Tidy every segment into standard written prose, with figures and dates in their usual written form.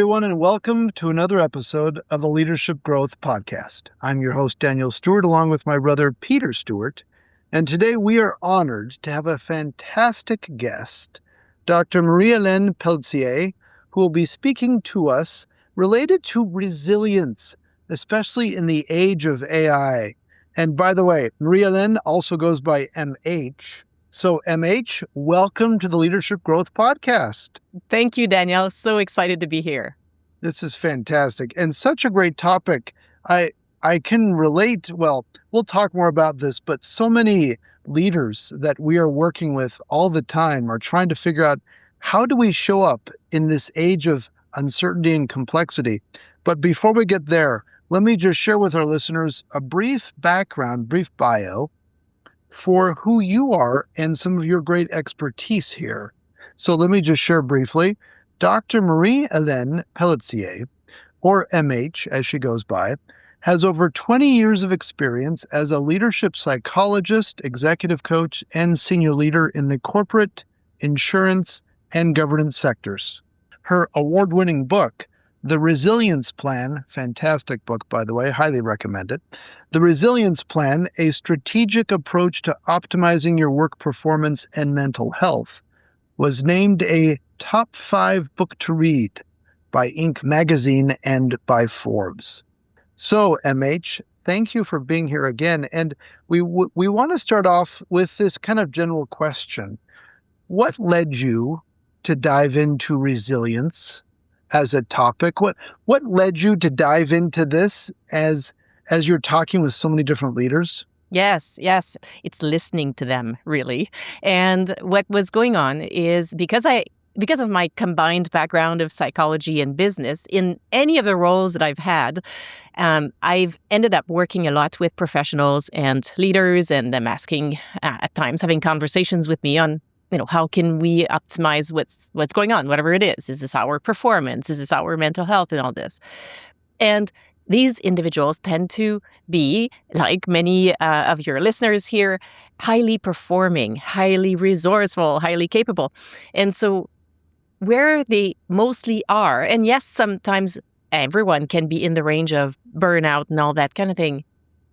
everyone, and welcome to another episode of the Leadership Growth Podcast. I'm your host, Daniel Stewart, along with my brother, Peter Stewart. And today we are honored to have a fantastic guest, Dr. Marie-Hélène Pelletier, who will be speaking to us related to resilience, especially in the age of AI. And by the way, Marie-Hélène also goes by MH. So MH, welcome to the Leadership Growth Podcast. Thank you, Danielle. So excited to be here. This is fantastic and such a great topic. I can relate, well, we'll talk more about this, but so many leaders that we are working with all the time are trying to figure out how do we show up in this age of uncertainty and complexity. But before we get there, let me just share with our listeners a brief background, brief bio for who you are and some of your great expertise here. So let me just share briefly. Dr. Marie-Hélène Pelletier, or MH as she goes by, has over 20 years of experience as a leadership psychologist, executive coach, and senior leader in the corporate, insurance, and governance sectors. Her award-winning book, The Resilience Plan, fantastic book, by the way, highly recommend it. The Resilience Plan, a strategic approach to optimizing your work performance and mental health, was named a top 5 book to read by Inc. magazine and by Forbes. So, MH, thank you for being here again. And we want to start off with this kind of general question. What led you to dive into resilience as a topic? What led you to dive into this as you're talking with so many different leaders? Yes. It's listening to them, really. And what was going on is because of my combined background of psychology and business, in any of the roles that I've had, I've ended up working a lot with professionals and leaders, and them asking, at times, having conversations with me on, how can we optimize what's going on, whatever it is. Is this our performance? Is this our mental health and all this? And these individuals tend to be, like many of your listeners here, highly performing, highly resourceful, highly capable. And so where they mostly are, and yes, sometimes everyone can be in the range of burnout and all that kind of thing.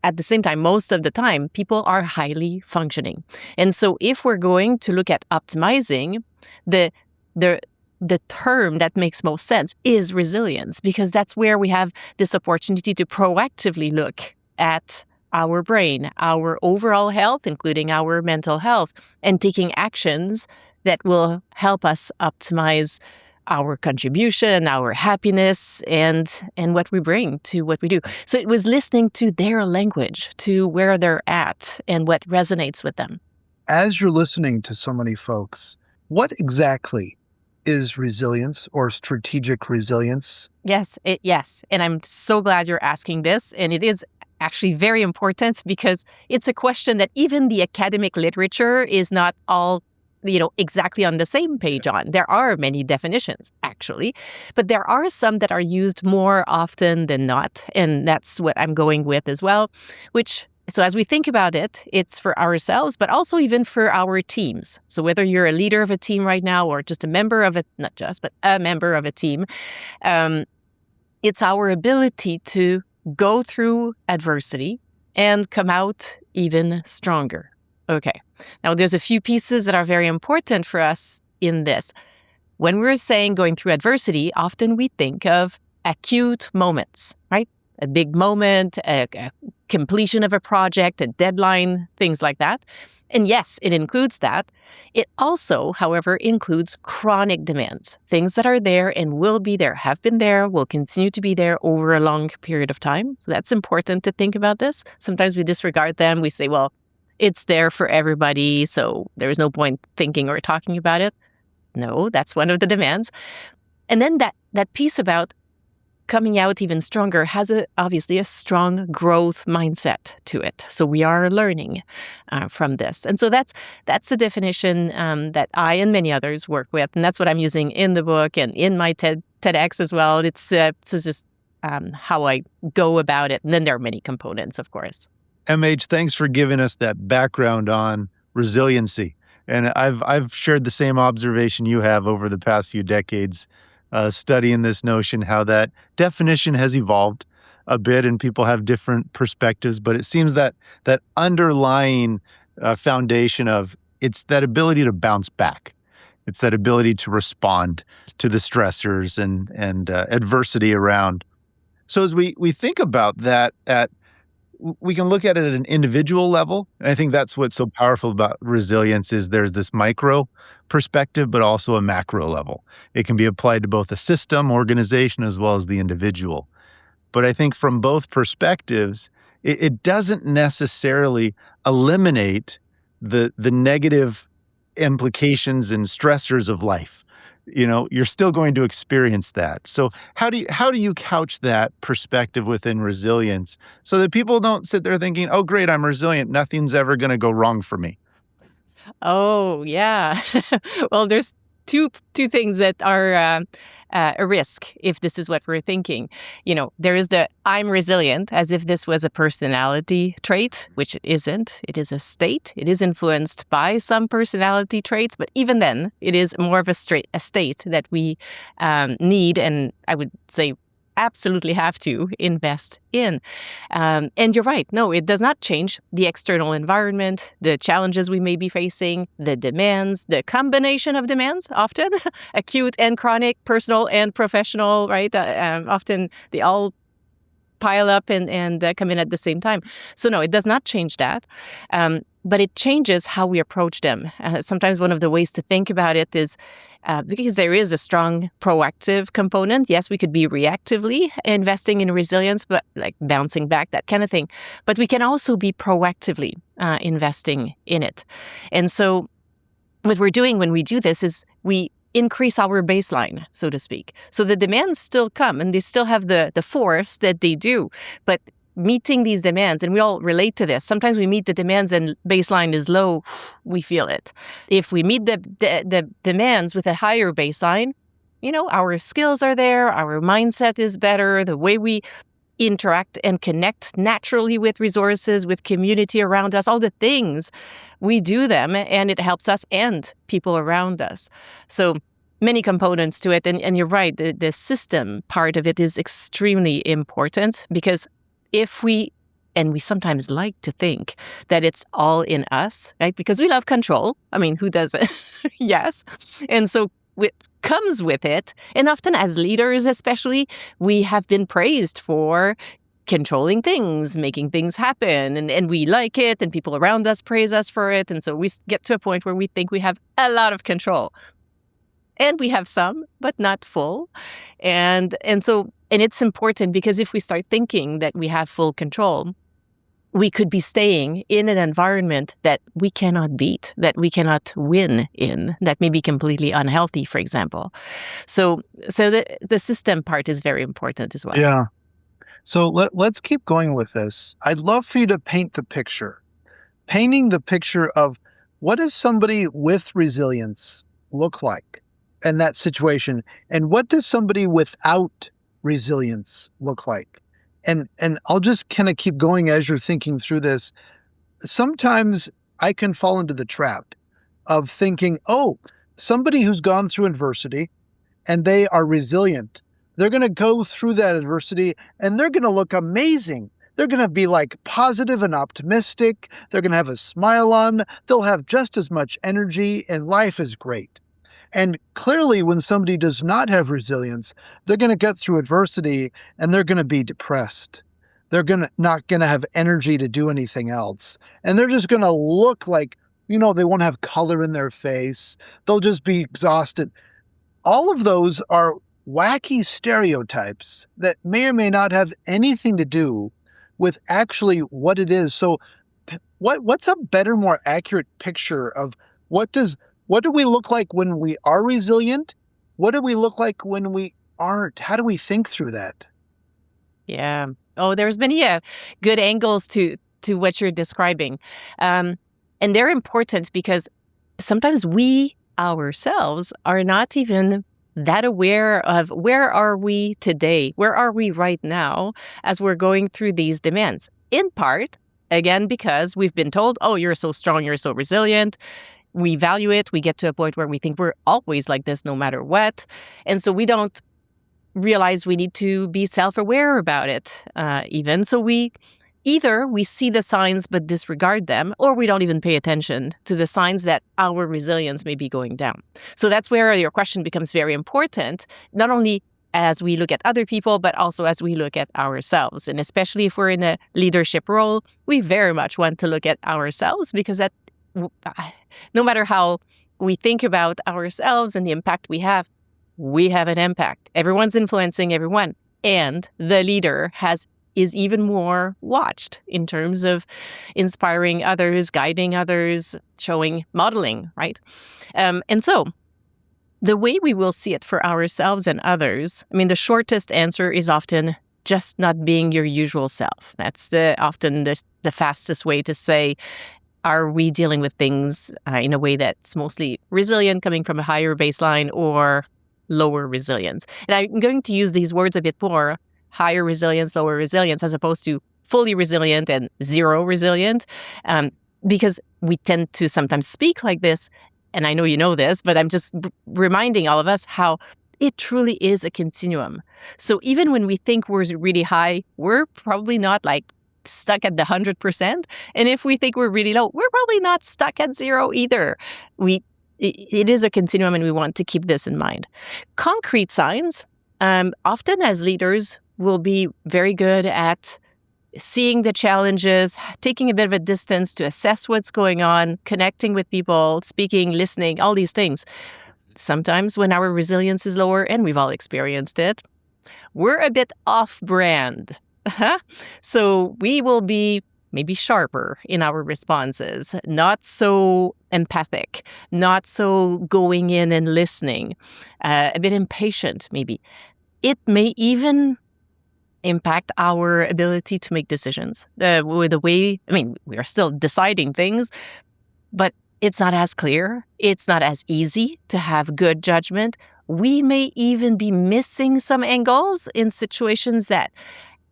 At the same time, most of the time, people are highly functioning. And so if we're going to look at optimizing, the term that makes most sense is resilience, because that's where we have this opportunity to proactively look at our brain, our overall health, including our mental health, and taking actions that will help us optimize our contribution, our happiness, and what we bring to what we do. So it was listening to their language, to where they're at, and what resonates with them. As you're listening to so many folks, what exactly is resilience or strategic resilience? Yes. And I'm so glad you're asking this. And it is actually very important, because it's a question that even the academic literature is not all exactly on the same page on. There are many definitions, actually, but there are some that are used more often than not. And that's what I'm going with as well, so as we think about it, it's for ourselves, but also even for our teams. So whether you're a leader of a team right now or just a member of it, not just, but a member of a team, it's our ability to go through adversity and come out even stronger. Okay. Now, there's a few pieces that are very important for us in this. When we're saying going through adversity, often we think of acute moments, right? A big moment, a completion of a project, a deadline, things like that. And yes, it includes that. It also, however, includes chronic demands, things that are there and will be there, have been there, will continue to be there over a long period of time. So that's important to think about this. Sometimes we disregard them. We say, well, it's there for everybody, so there's no point thinking or talking about it. No, that's one of the demands. And then that piece about coming out even stronger has obviously a strong growth mindset to it. So we are learning from this. And so that's the definition that I and many others work with. And that's what I'm using in the book and in my TEDx as well. It's just how I go about it. And then there are many components, of course. MH, thanks for giving us that background on resiliency. And I've shared the same observation you have over the past few decades studying this notion, how that definition has evolved a bit and people have different perspectives, but it seems that that underlying foundation of it's that ability to bounce back. It's that ability to respond to the stressors and adversity around. So as we think about that, we can look at it at an individual level. And I think that's what's so powerful about resilience is there's this micro perspective, but also a macro level. It can be applied to both a system, organization, as well as the individual. But I think from both perspectives, it doesn't necessarily eliminate the negative implications and stressors of life. You're still going to experience that. So how do you couch that perspective within resilience so that people don't sit there thinking, "Oh, great, I'm resilient. Nothing's ever going to go wrong for me." Oh, yeah. Well, there's two things that are a risk if this is what we're thinking. There is the I'm resilient as if this was a personality trait, which it isn't. It is a state. It is influenced by some personality traits, but even then, it is more of a state that we need, and I would say absolutely have to invest in. And you're right. No, it does not change the external environment, the challenges we may be facing, the demands, the combination of demands, often acute and chronic, personal and professional, right? Often they all pile up and come in at the same time. So no, it does not change that. But it changes how we approach them. Sometimes one of the ways to think about it is because there is a strong proactive component. Yes, we could be reactively investing in resilience, but like bouncing back, that kind of thing. But we can also be proactively investing in it. And so what we're doing when we do this is we increase our baseline, so to speak. So the demands still come and they still have the force that they do. But meeting these demands, and we all relate to this. Sometimes we meet the demands and baseline is low, we feel it. If we meet the demands with a higher baseline, our skills are there, our mindset is better, the way we interact and connect naturally with resources, with community around us, all the things, we do them and it helps us and people around us. So many components to it. And you're right, the system part of it is extremely important because if we sometimes like to think that it's all in us, right? Because we love control. I mean, who doesn't? Yes. And so it comes with it. And often as leaders, especially, we have been praised for controlling things, making things happen, and we like it, and people around us praise us for it. And so we get to a point where we think we have a lot of control. And we have some, but not full. And it's important because if we start thinking that we have full control, we could be staying in an environment that we cannot beat, that we cannot win in, that may be completely unhealthy, for example. So the system part is very important as well. Yeah. So let's keep going with this. I'd love for you to paint the picture. Painting the picture of what does somebody with resilience look like in that situation? And what does somebody without resilience look like? And I'll just kind of keep going as you're thinking through this. Sometimes I can fall into the trap of thinking, oh, somebody who's gone through adversity and they are resilient, they're going to go through that adversity and they're going to look amazing. They're going to be like positive and optimistic. They're going to have a smile on. They'll have just as much energy and life is great. And clearly, when somebody does not have resilience, they're going to get through adversity and they're going to be depressed. They're not going to have energy to do anything else. And they're just going to look like, they won't have color in their face. They'll just be exhausted. All of those are wacky stereotypes that may or may not have anything to do with actually what it is. So what's a better, more accurate picture of what do we look like when we are resilient? What do we look like when we aren't? How do we think through that? Yeah. Oh, there's many good angles to what you're describing. And they're important because sometimes we ourselves are not even that aware of where are we today? Where are we right now as we're going through these demands? In part, again, because we've been told, oh, you're so strong, you're so resilient. we value it. We get to a point where we think we're always like this no matter what. And so we don't realize we need to be self-aware about it even. So either we see the signs but disregard them, or we don't even pay attention to the signs that our resilience may be going down. So that's where your question becomes very important, not only as we look at other people, but also as we look at ourselves. And especially if we're in a leadership role, we very much want to look at ourselves, because that, no matter how we think about ourselves and the impact we have an impact. Everyone's influencing everyone. And the leader is even more watched in terms of inspiring others, guiding others, modeling, right? And so the way we will see it for ourselves and others, the shortest answer is often just not being your usual self. That's often the fastest way to say, are we dealing with things in a way that's mostly resilient, coming from a higher baseline, or lower resilience? And I'm going to use these words a bit more, higher resilience, lower resilience, as opposed to fully resilient and zero resilient, because we tend to sometimes speak like this. And I know you know this, but I'm just reminding all of us how it truly is a continuum. So even when we think we're really high, we're probably not like stuck at the 100%. And if we think we're really low, we're probably not stuck at zero either. It is a continuum, and we want to keep this in mind. Concrete signs, often as leaders, will be very good at seeing the challenges, taking a bit of a distance to assess what's going on, connecting with people, speaking, listening, all these things. Sometimes when our resilience is lower, and we've all experienced it, we're a bit off-brand. So we will be maybe sharper in our responses, not so empathic, not so going in and listening, a bit impatient maybe. It may even impact our ability to make decisions. With the way, we are still deciding things, but it's not as clear. It's not as easy to have good judgment. We may even be missing some angles in situations that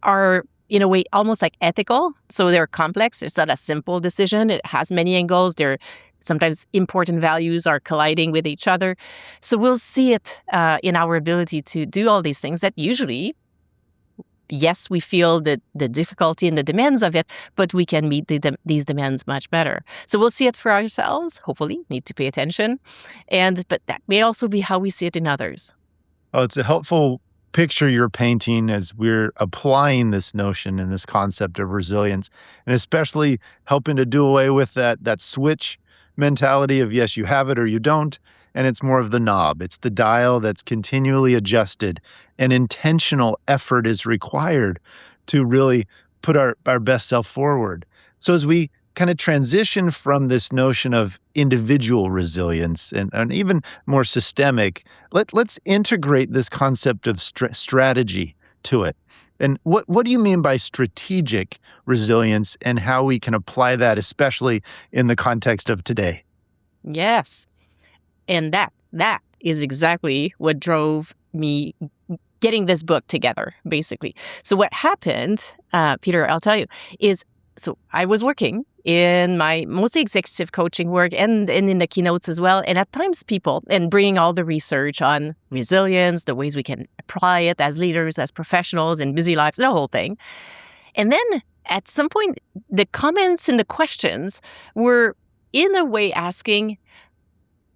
are, in a way, almost like ethical. So they're complex. It's not a simple decision. It has many angles. Sometimes important values are colliding with each other. So we'll see it in our ability to do all these things that usually, yes, we feel the difficulty and the demands of it, but we can meet these demands much better. So we'll see it for ourselves, hopefully, need to pay attention. But that may also be how we see it in others. Oh, it's a helpful picture you're painting as we're applying this notion and this concept of resilience, and especially helping to do away with that switch mentality of, yes, you have it or you don't, and it's more of the knob. It's the dial that's continually adjusted, and intentional effort is required to really put our best self forward. So as we kind of transition from this notion of individual resilience and even more systemic, let's integrate this concept of strategy to it. And what do you mean by strategic resilience, and how we can apply that, especially in the context of today? Yes. And that is exactly what drove me getting this book together, basically. So what happened, Peter, I'll tell you, is so I was working in my mostly executive coaching work and in the keynotes as well. And at times and bringing all the research on resilience, the ways we can apply it as leaders, as professionals in busy lives, the whole thing. And then at some point, the comments and the questions were in a way asking,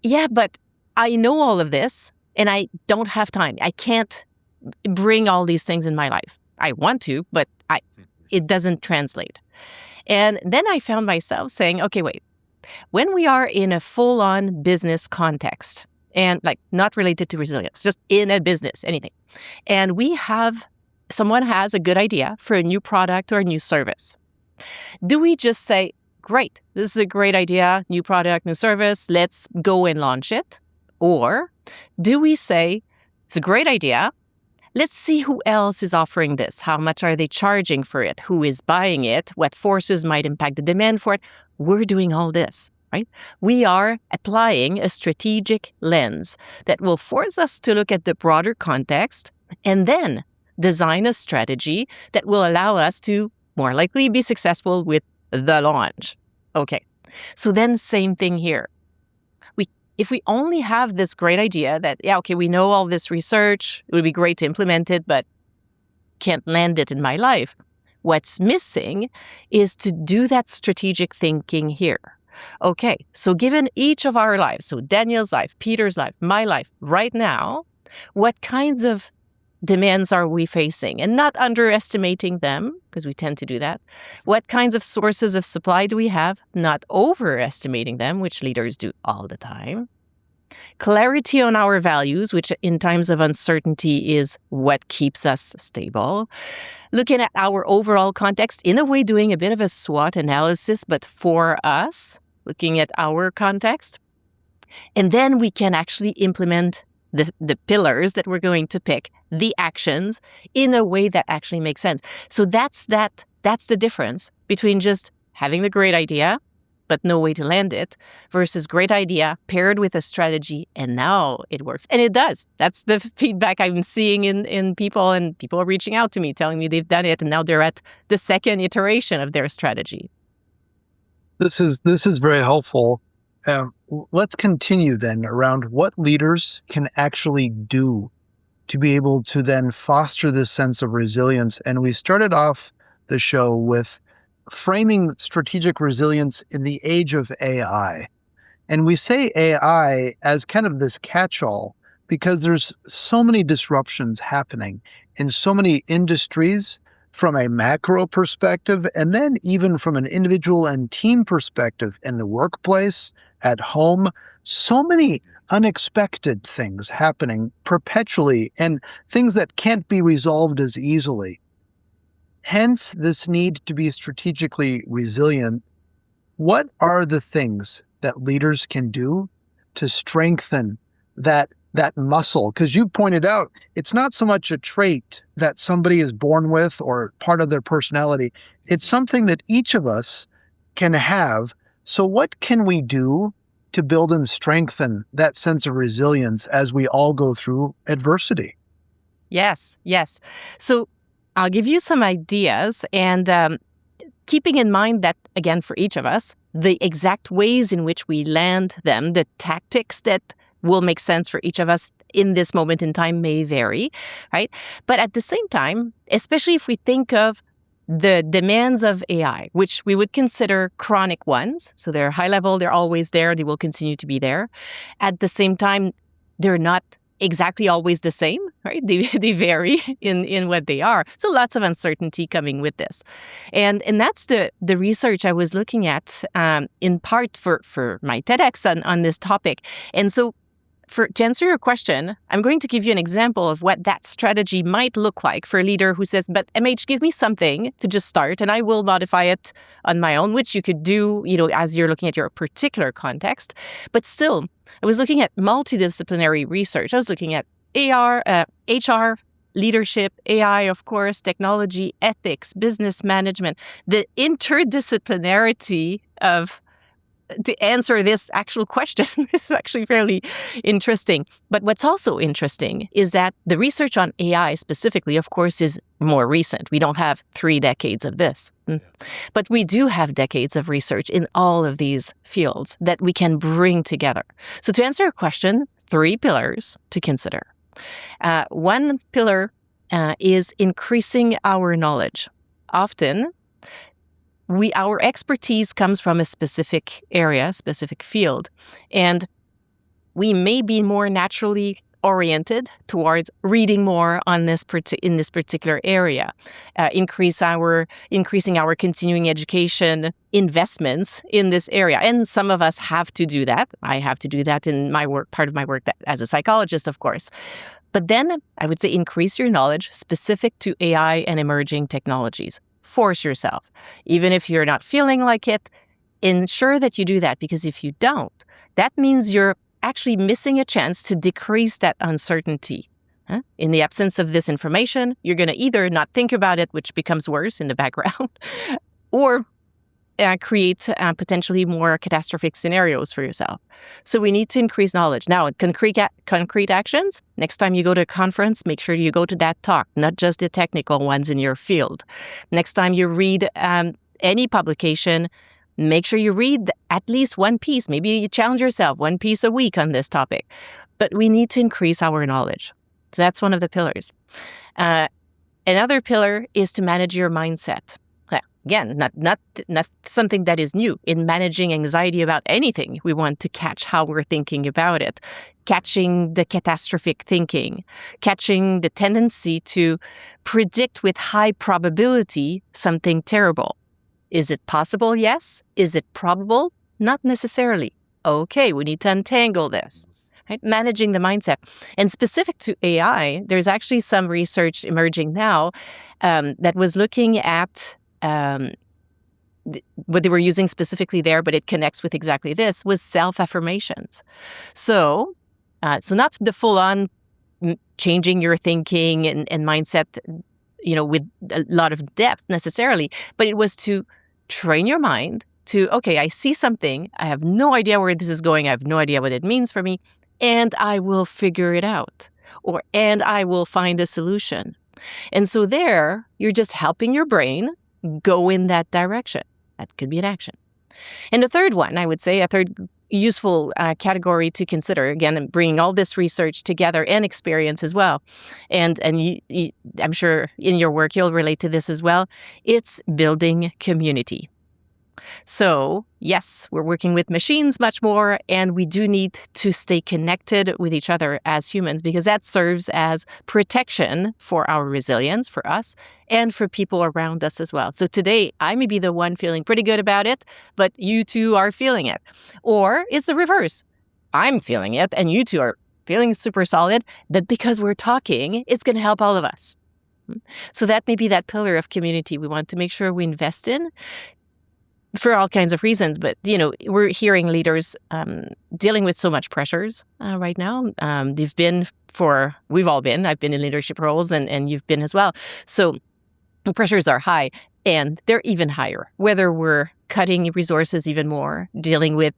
yeah, but I know all of this and I don't have time. I can't bring all these things in my life. I want to, but it doesn't translate. And then I found myself saying, okay, wait, when we are in a full-on business context, and like not related to resilience, just in a business, anything, and someone has a good idea for a new product or a new service, do we just say, great, this is a great idea, new product, new service, let's go and launch it? Or do we say, it's a great idea, let's see who else is offering this. How much are they charging for it? Who is buying it? What forces might impact the demand for it? We're doing all this, right? We are applying a strategic lens that will force us to look at the broader context and then design a strategy that will allow us to more likely be successful with the launch. Okay, so then same thing here. if we only have this great idea that, yeah, okay, we know all this research, it would be great to implement it, but can't land it in my life. What's missing is to do that strategic thinking here. Okay, so given each of our lives, so Daniel's life, Peter's life, my life, right now, what kinds of demands are we facing? And not underestimating them, because we tend to do that. What kinds of sources of supply do we have? Not overestimating them, which leaders do all the time. Clarity on our values, which in times of uncertainty is what keeps us stable. Looking at our overall context, in a way doing a bit of a SWOT analysis, but for us, looking at our context. And then we can actually implement the pillars that we're going to pick, the actions, in a way that actually makes sense. So that's the difference between just having the great idea, but no way to land it, versus great idea paired with a strategy, and now it works. And it does. That's the feedback I'm seeing in people, and people are reaching out to me telling me they've done it, and now they're at the second iteration of their strategy. This is very helpful. Let's continue then around what leaders can actually do to be able to then foster this sense of resilience. And we started off the show with framing strategic resilience in the age of AI. And we say AI as kind of this catch-all because there's so many disruptions happening in so many industries from a macro perspective, and then even from an individual and team perspective in the workplace, at home, so many unexpected things happening perpetually and things that can't be resolved as easily. Hence, this need to be strategically resilient. What are the things that leaders can do to strengthen that muscle? Because you pointed out, it's not so much a trait that somebody is born with or part of their personality. It's something that each of us can have. So what can we do to build and strengthen that sense of resilience as we all go through adversity? Yes. So I'll give you some ideas, and keeping in mind that, again, for each of us, the exact ways in which we land them, the tactics that will make sense for each of us in this moment in time may vary, right? But at the same time, especially if we think of the demands of AI, which we would consider chronic ones, so they're high level, they're always there, they will continue to be there. At the same time, they're not exactly always the same, right? They vary in what they are. So lots of uncertainty coming with this. And that's the research I was looking at in part for my TEDx on this topic. And so to answer your question, I'm going to give you an example of what that strategy might look like for a leader who says, but MH, give me something to just start and I will modify it on my own, which you could do, as you're looking at your particular context. But still, I was looking at multidisciplinary research. I was looking at HR, leadership, AI, of course, technology, ethics, business management, the interdisciplinarity to answer this actual question is actually fairly interesting. But what's also interesting is that the research on AI specifically, of course, is more recent. We don't have 3 decades of this. But we do have decades of research in all of these fields that we can bring together. So to answer your question, 3 pillars to consider. One pillar is increasing our knowledge. Often, our expertise comes from a specific area, specific field, and we may be more naturally oriented towards reading more on in this particular area, increasing our continuing education investments in this area. And some of us have to do that. I have to do that in my work, part of my work as a psychologist, of course. But then I would say increase your knowledge specific to AI and emerging technologies. Force yourself. Even if you're not feeling like it, ensure that you do that, because if you don't, that means you're actually missing a chance to decrease that uncertainty. In the absence of this information, you're going to either not think about it, which becomes worse in the background, or create potentially more catastrophic scenarios for yourself. So we need to increase knowledge. Now, concrete actions, next time you go to a conference, make sure you go to that talk, not just the technical ones in your field. Next time you read any publication, Make sure you read at least one piece. Maybe you challenge yourself, one piece a week on this topic. But we need to increase our knowledge. So that's one of the pillars. Another pillar is to manage your mindset. Again, not something that is new. In managing anxiety about anything, we want to catch how we're thinking about it, catching the catastrophic thinking, catching the tendency to predict with high probability something terrible. Is it possible? Yes. Is it probable? Not necessarily. Okay, we need to untangle this. Right? Managing the mindset. And specific to AI, there's actually some research emerging now that was looking at what they were using specifically there, but it connects with exactly this, was self-affirmations. So not the full-on changing your thinking and mindset, with a lot of depth necessarily, but it was to train your mind to, okay, I see something, I have no idea where this is going, I have no idea what it means for me, and I will figure it out, and I will find a solution. And so there, you're just helping your brain go in that direction. That could be an action. And the third one, I would say, a third useful category to consider, again, bringing all this research together and experience as well. And I'm sure in your work you'll relate to this as well. It's building community. So, yes, we're working with machines much more, and we do need to stay connected with each other as humans because that serves as protection for our resilience, for us, and for people around us as well. So today, I may be the one feeling pretty good about it, but you two are feeling it. Or it's the reverse. I'm feeling it, and you two are feeling super solid, but because we're talking, it's going to help all of us. So that may be that pillar of community we want to make sure we invest in, for all kinds of reasons. But, we're hearing leaders dealing with so much pressures right now. We've all been, I've been in leadership roles and you've been as well. So the pressures are high and they're even higher, whether we're cutting resources even more, dealing with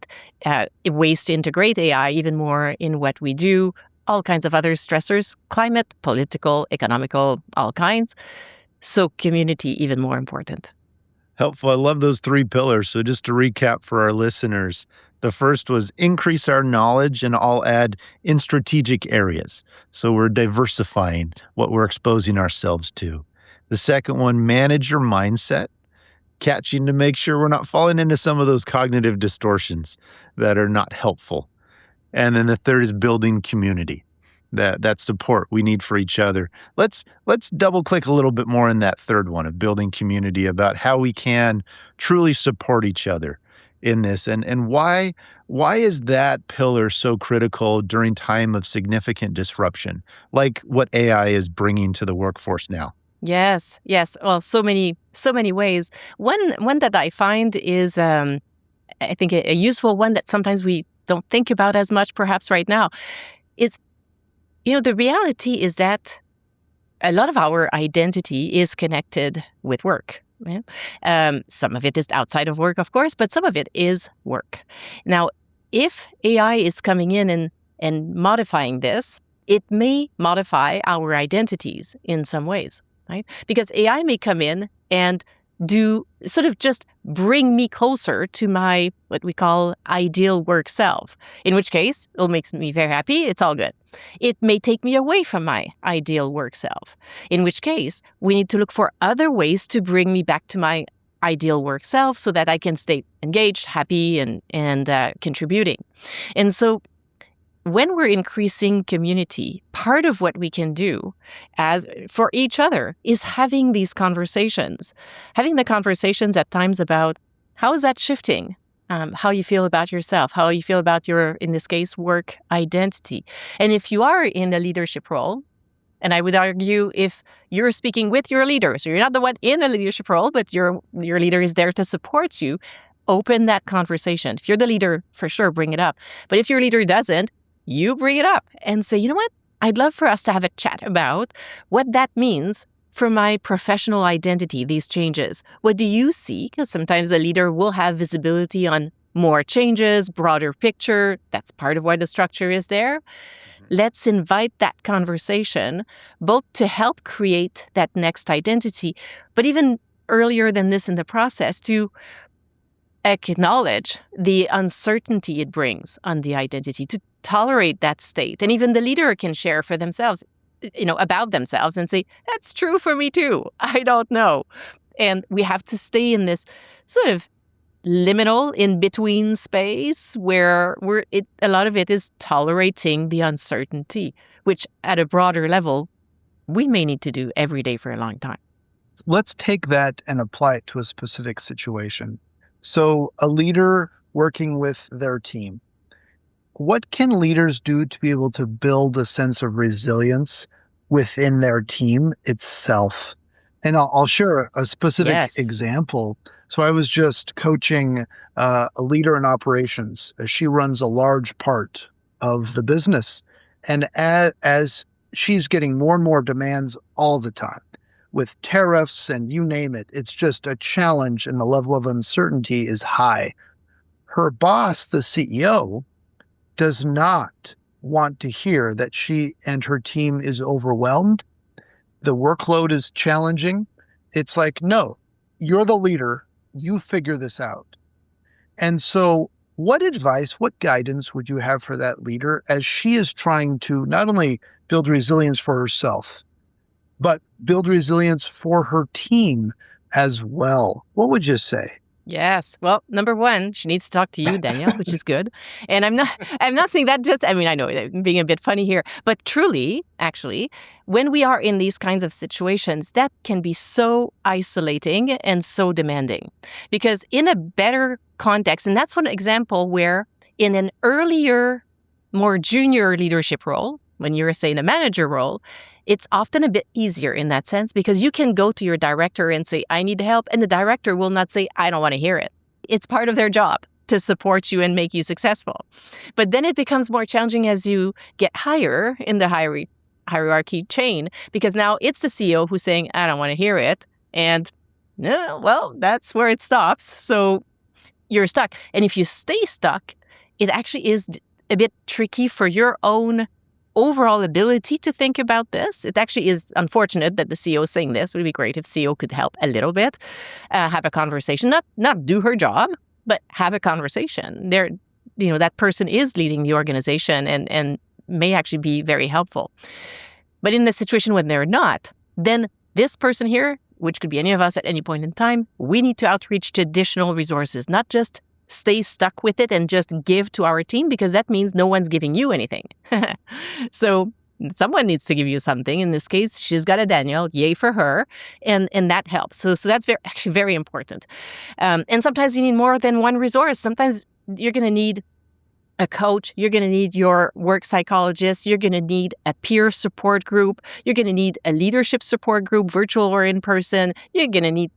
ways to integrate AI even more in what we do, all kinds of other stressors, climate, political, economical, all kinds. So community even more important. Helpful. I love those 3 pillars. So just to recap for our listeners, the first was increase our knowledge, and I'll add in strategic areas. So we're diversifying what we're exposing ourselves to. The second one, manage your mindset, catching to make sure we're not falling into some of those cognitive distortions that are not helpful. And then the third is building community. That support we need for each other. Let's double click a little bit more in that third one of building community, about how we can truly support each other in this, and why is that pillar so critical during time of significant disruption, like what AI is bringing to the workforce now? Yes. Well, so many ways. One that I find is, I think, a useful one that sometimes we don't think about as much, perhaps right now, is, the reality is that a lot of our identity is connected with work. Yeah? Some of it is outside of work, of course, but some of it is work. Now, if AI is coming in and modifying this, it may modify our identities in some ways, right? Because AI may come in and do sort of just bring me closer to my, what we call, ideal work self, in which case it makes me very happy. It's all good. It may take me away from my ideal work self, in which case we need to look for other ways to bring me back to my ideal work self so that I can stay engaged, happy, and contributing. And so when we're increasing community, part of what we can do as for each other is having these conversations, having the conversations at times about how is that shifting, how you feel about yourself, how you feel about your, in this case, work identity. And if you are in a leadership role, and I would argue if you're speaking with your leader, so you're not the one in a leadership role, but your leader is there to support you, open that conversation. If you're the leader, for sure, bring it up. But if your leader doesn't, you bring it up and say, you know what? I'd love for us to have a chat about what that means for my professional identity, these changes. What do you see? Because sometimes a leader will have visibility on more changes, broader picture. That's part of why the structure is there. Let's invite that conversation, both to help create that next identity, but even earlier than this in the process, to acknowledge the uncertainty it brings on the identity, to tolerate that state. And even the leader can share for themselves, about themselves and say, that's true for me too. I don't know. And we have to stay in this sort of liminal in-between space where a lot of it is tolerating the uncertainty, which at a broader level, we may need to do every day for a long time. Let's take that and apply it to a specific situation. So a leader working with their team, what can leaders do to be able to build a sense of resilience within their team itself? And I'll share a specific example. So I was just coaching a leader in operations. She runs a large part of the business. And as she's getting more and more demands all the time, with tariffs and you name it, it's just a challenge and the level of uncertainty is high. Her boss, the CEO, does not want to hear that she and her team is overwhelmed. The workload is challenging. It's like, no, you're the leader. You figure this out. And so what advice, what guidance would you have for that leader as she is trying to not only build resilience for herself, but build resilience for her team as well? What would you say? Yes. Well, number one, she needs to talk to you, Daniel, which is good. And I'm not saying that just, I know I'm being a bit funny here, but truly, actually, when we are in these kinds of situations, that can be so isolating and so demanding. Because in a better context, and that's one example where in an earlier, more junior leadership role, when you're, say, in a manager role, it's often a bit easier in that sense because you can go to your director and say, I need help. And the director will not say, I don't want to hear it. It's part of their job to support you and make you successful. But then it becomes more challenging as you get higher in the hierarchy chain, because now it's the CEO who's saying, I don't want to hear it. And well, that's where it stops. So you're stuck. And if you stay stuck, it actually is a bit tricky for your own overall ability to think about this. It actually is unfortunate that the CEO is saying this. It would be great if CEO could help a little bit, have a conversation, not do her job, but have a conversation. That person is leading the organization and may actually be very helpful. But in the situation when they're not, then this person here, which could be any of us at any point in time, we need to outreach to additional resources, not just stay stuck with it and just give to our team, because that means no one's giving you anything. So someone needs to give you something. In this case, she's got a Daniel, yay for her, and that helps. So that's actually very important. And sometimes you need more than one resource. Sometimes you're going to need a coach, you're going to need your work psychologist, you're going to need a peer support group, you're going to need a leadership support group, virtual or in person, you're going to need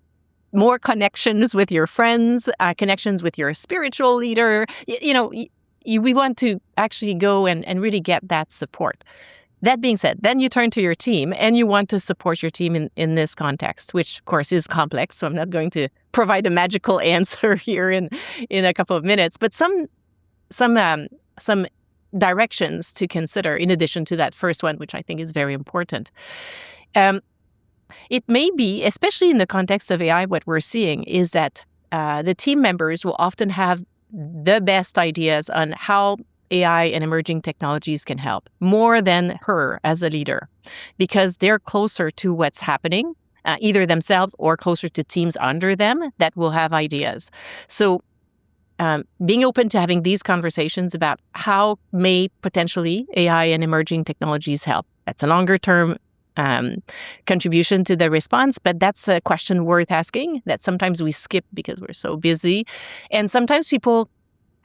more connections with your friends, connections with your spiritual leader. We want to actually go and really get that support. That being said, then you turn to your team and you want to support your team in this context, which of course is complex. So I'm not going to provide a magical answer here in a couple of minutes, but some directions to consider in addition to that first one, which I think is very important. It may be, especially in the context of AI, what we're seeing is that the team members will often have the best ideas on how AI and emerging technologies can help, more than her as a leader, because they're closer to what's happening, either themselves or closer to teams under them that will have ideas. So being open to having these conversations about how may potentially AI and emerging technologies help. That's a longer term contribution to the response, but that's a question worth asking that sometimes we skip because we're so busy. And sometimes people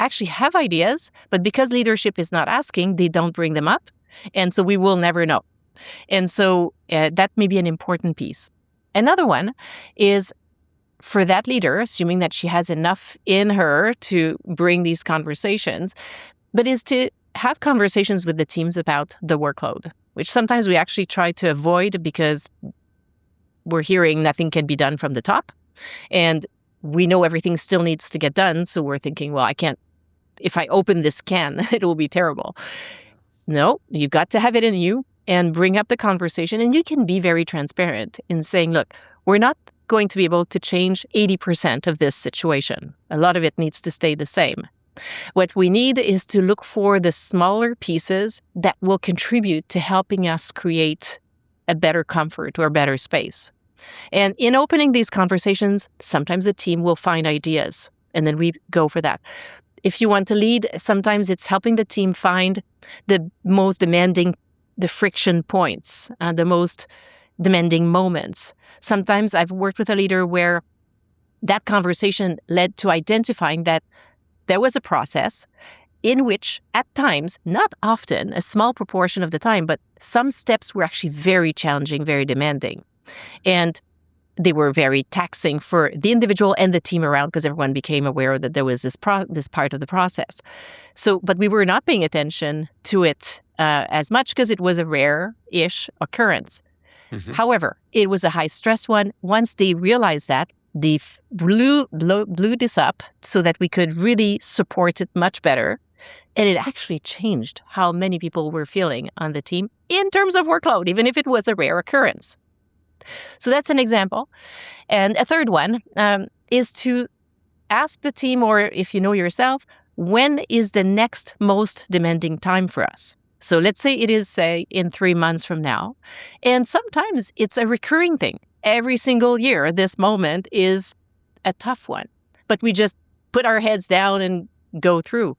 actually have ideas, but because leadership is not asking, they don't bring them up. And so we will never know. And so that may be an important piece. Another one is for that leader, assuming that she has enough in her to bring these conversations, but is to have conversations with the teams about the workload, which sometimes we actually try to avoid because we're hearing nothing can be done from the top. And we know everything still needs to get done. So we're thinking, well, I can't, if I open this can, it will be terrible. No, you've got to have it in you and bring up the conversation. And you can be very transparent in saying, look, we're not going to be able to change 80% of this situation. A lot of it needs to stay the same. What we need is to look for the smaller pieces that will contribute to helping us create a better comfort or better space. And in opening these conversations, sometimes the team will find ideas, and then we go for that. If you want to lead, sometimes it's helping the team find the most demanding, the friction points, the most demanding moments. Sometimes I've worked with a leader where that conversation led to identifying that there was a process in which, at times, not often, a small proportion of the time, but some steps were actually very challenging, very demanding. And they were very taxing for the individual and the team around because everyone became aware that there was this part of the process. But we were not paying attention to it as much because it was a rare-ish occurrence. Mm-hmm. However, it was a high-stress one. Once they realized that, they blew this up so that we could really support it much better. And it actually changed how many people were feeling on the team in terms of workload, even if it was a rare occurrence. So that's an example. And a third one is to ask the team, or if you know yourself, when is the next most demanding time for us? So let's say it is, say, in 3 months from now. And sometimes it's a recurring thing. Every single year, this moment is a tough one. But we just put our heads down and go through.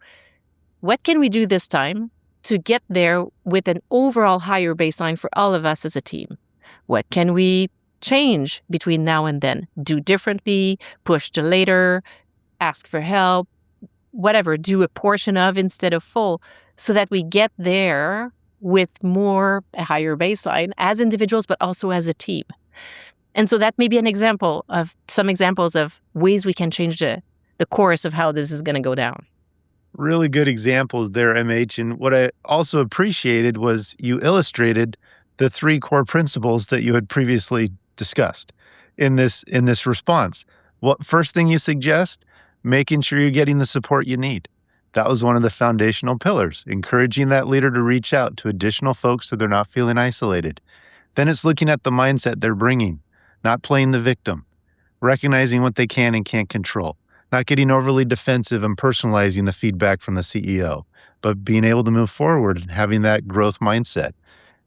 What can we do this time to get there with an overall higher baseline for all of us as a team? What can we change between now and then? Do differently, push to later, ask for help, whatever, do a portion of instead of full, so that we get there with a higher baseline as individuals, but also as a team. And so that may be some examples of ways we can change the course of how this is going to go down. Really good examples there, MH. And what I also appreciated was you illustrated the 3 core principles that you had previously discussed in this response. What first thing you suggest? Making sure you're getting the support you need. That was one of the foundational pillars, encouraging that leader to reach out to additional folks so they're not feeling isolated. Then it's looking at the mindset they're bringing, not playing the victim, recognizing what they can and can't control, not getting overly defensive and personalizing the feedback from the CEO, but being able to move forward and having that growth mindset.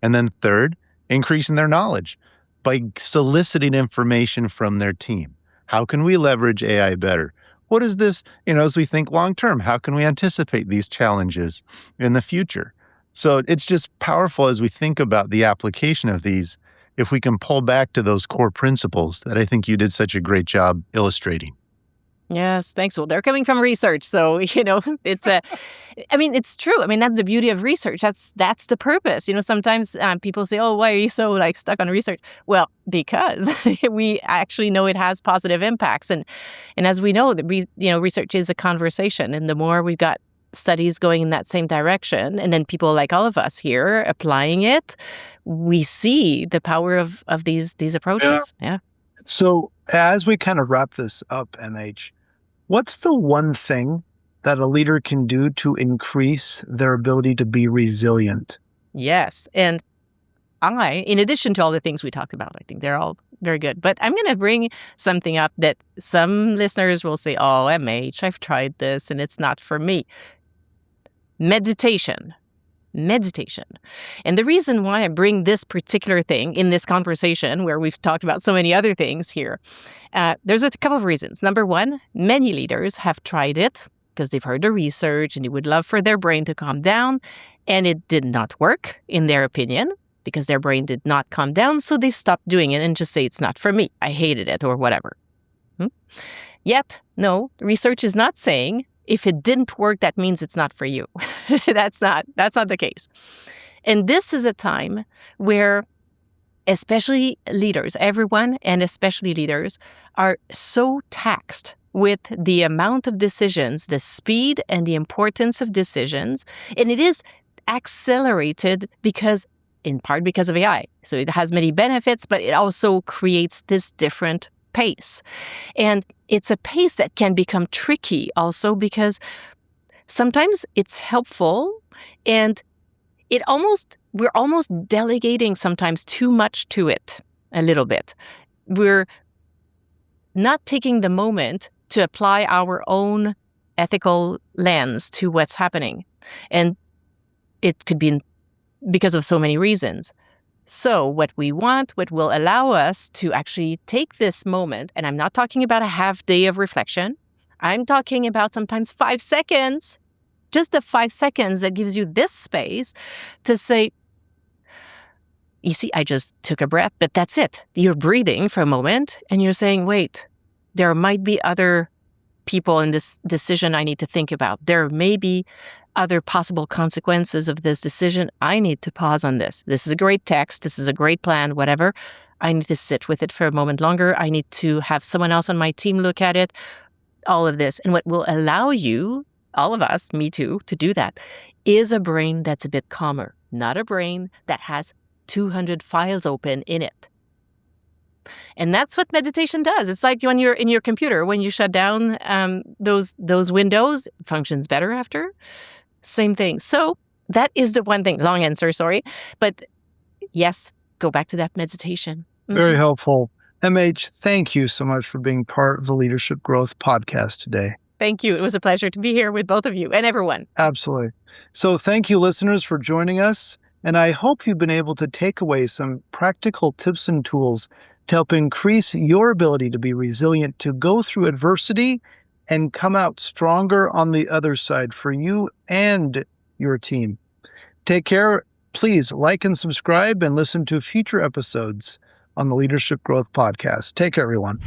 And then third, increasing their knowledge by soliciting information from their team. How can we leverage AI better? What is this, as we think long-term, how can we anticipate these challenges in the future? So it's just powerful as we think about the application of these, if we can pull back to those core principles that I think you did such a great job illustrating. Yes, thanks. Well, they're coming from research. So, it's true. That's the beauty of research. That's the purpose. Sometimes people say, oh, why are you so stuck on research? Well, because we actually know it has positive impacts. And as we know, research is a conversation. And the more we've got studies going in that same direction, and then people like all of us here applying it, we see the power of these approaches. Yeah. So as we kind of wrap this up, MH, what's the one thing that a leader can do to increase their ability to be resilient? Yes. And in addition to all the things we talked about, I think they're all very good. But I'm going to bring something up that some listeners will say, oh, MH, I've tried this and it's not for me. Meditation. And the reason why I bring this particular thing in this conversation, where we've talked about so many other things here, there's a couple of reasons. Number one, many leaders have tried it because they've heard the research and they would love for their brain to calm down, and it did not work, in their opinion, because their brain did not calm down, so they've stopped doing it and just say, it's not for me, I hated it, or whatever. Yet, no, research is not saying if it didn't work, that means it's not for you. That's not the case. And this is a time where especially leaders, everyone and especially leaders, are so taxed with the amount of decisions, the speed and the importance of decisions. And it is accelerated in part because of AI. So it has many benefits, but it also creates this different pace. And it's a pace that can become tricky also because sometimes it's helpful and we're almost delegating sometimes too much to it a little bit. We're not taking the moment to apply our own ethical lens to what's happening. And it could be because of so many reasons. So what we want, what will allow us to actually take this moment, and I'm not talking about a half day of reflection. I'm talking about sometimes 5 seconds, just the 5 seconds that gives you this space to say, you see, I just took a breath, but that's it. You're breathing for a moment and you're saying, wait, there might be other people in this decision I need to think about. There may be other possible consequences of this decision. I need to pause on this. This is a great text. This is a great plan, whatever. I need to sit with it for a moment longer. I need to have someone else on my team look at it. All of this. And what will allow you, all of us, me too, to do that is a brain that's a bit calmer, not a brain that has 200 files open in it. And that's what meditation does. It's like when you're in your computer, when you shut down those windows, it functions better after. Same thing. So that is the one thing. Long answer, sorry. But yes, go back to that meditation. Very helpful. MH, thank you so much for being part of the Leadership Growth Podcast today. Thank you. It was a pleasure to be here with both of you and everyone. Absolutely. So thank you, listeners, for joining us. And I hope you've been able to take away some practical tips and tools to help increase your ability to be resilient, to go through adversity and come out stronger on the other side for you and your team. Take care. Please like and subscribe and listen to future episodes on the Leadership Growth Podcast. Take care, everyone.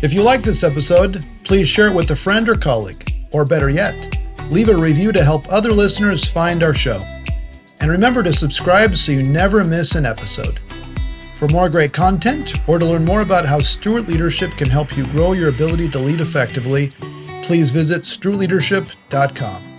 If you like this episode, please share it with a friend or colleague, or better yet, leave a review to help other listeners find our show. And remember to subscribe so you never miss an episode. For more great content, or to learn more about how Stewart Leadership can help you grow your ability to lead effectively, please visit stewartleadership.com.